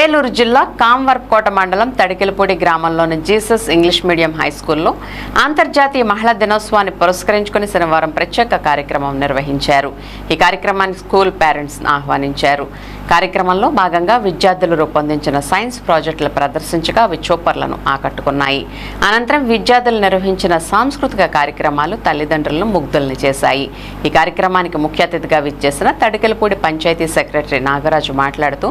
ఏలూరు జిల్లా కాంవర్కోట మండలం తడికెలపూడి గ్రామంలోని జీసస్ ఇంగ్లీష్ మీడియం హై స్కూల్లో అంతర్జాతీయ మహిళా దినోత్సవాన్ని పురస్కరించుకుని శనివారం ప్రత్యేక కార్యక్రమం నిర్వహించారు. ఈ కార్యక్రమానికి స్కూల్ పేరెంట్స్ ఆహ్వానించారు. కార్యక్రమంలో భాగంగా విద్యార్థులు రూపొందించిన సైన్స్ ప్రాజెక్టులు ప్రదర్శించగా అవి చూపర్లను ఆకట్టుకున్నాయి. అనంతరం విద్యార్థులు నిర్వహించిన సాంస్కృతిక కార్యక్రమాలు తల్లిదండ్రులను ముగ్ధుల్ని చేశాయి. ఈ కార్యక్రమానికి ముఖ్య అతిథిగా విచ్చేసిన తడికెలపూడి పంచాయతీ సెక్రటరీ నాగరాజు మాట్లాడుతూ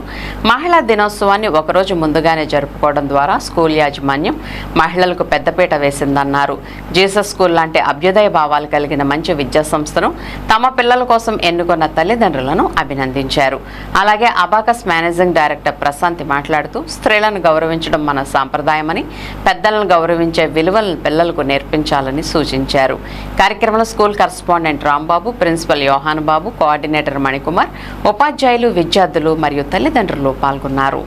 మహిళా దినోత్సవాన్ని ఒకరోజు ముందుగానే జరుపుకోవడం ద్వారా స్కూల్ యాజమాన్యం మహిళలకు పెద్దపీట వేసిందన్నారు. జీసస్ స్కూల్ లాంటి అభ్యుదయ భావాలు కలిగిన మంచి విద్యా సంస్థను తమ పిల్లల కోసం ఎన్నుకున్న తల్లిదండ్రులను అభినందించారు. అలాగే అబాకస్ మేనేజింగ్ డైరెక్టర్ ప్రశాంతి మాట్లాడుతూ స్త్రీలను గౌరవించడం మన సాంప్రదాయమని, పెద్దలను గౌరవించే విలువలను పిల్లలకు నేర్పించాలని సూచించారు. కార్యక్రమంలో స్కూల్ కరస్పాండెంట్ రాంబాబు, ప్రిన్సిపల్ యోహాన్ బాబు, కోఆర్డినేటర్ మణికుమార్, ఉపాధ్యాయులు, విద్యార్థులు మరియు తల్లిదండ్రులు పాల్గొన్నారు.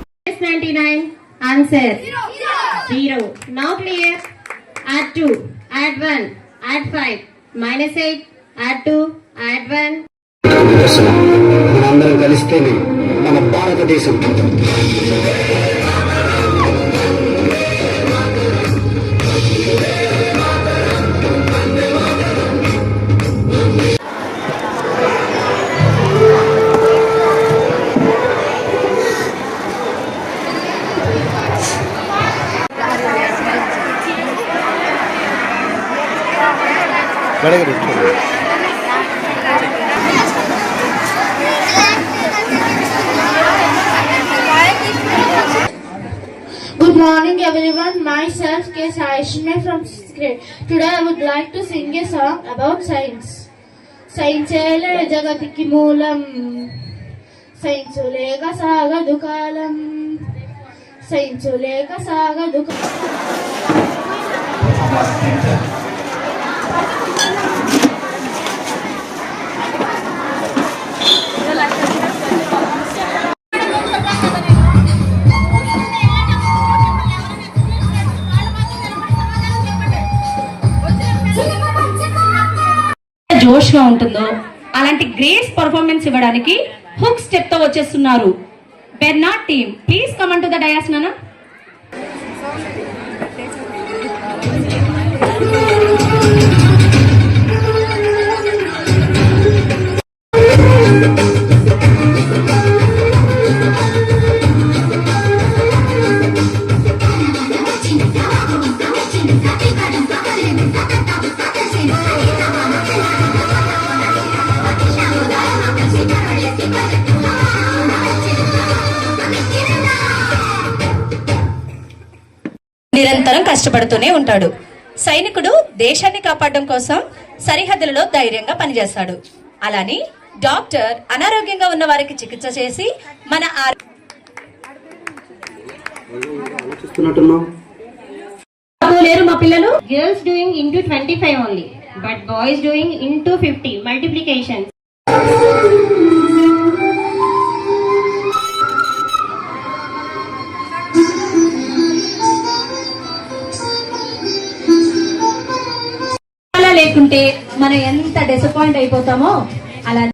మనందరం కలిస్తేనే మన భారతదేశం. Good morning everyone, myself K. Saishme from 6th grade. Today I would like to sing a song about science. Science-ele jagatiki moolam, science lega sagadu kalam, science lega sagadu జోష్ గా ఉంటుందో అలాంటి గ్రేస్ పర్ఫార్మెన్స్ ఇవ్వడానికి hook step తో వచ్చేస్తున్నారు Bernard team. Please come on to the dais నానా. నిరంతరం కష్టపడుతూనే ఉంటాడు. సైనికుడు దేశాన్ని కాపాడడం కోసం సరిహద్దులలో ధైర్యంగా పనిచేస్తాడు. అలాని డాక్టర్ అనారోగ్యంగా ఉన్న వారికి చికిత్స చేసి మన లేరు మా పిల్లలు. Girls doing into 25 only, but boys doing into 50 multiplication. లేకుంటే మనం ఎంత డిసప్పాయింట్ అయిపోతామో అలా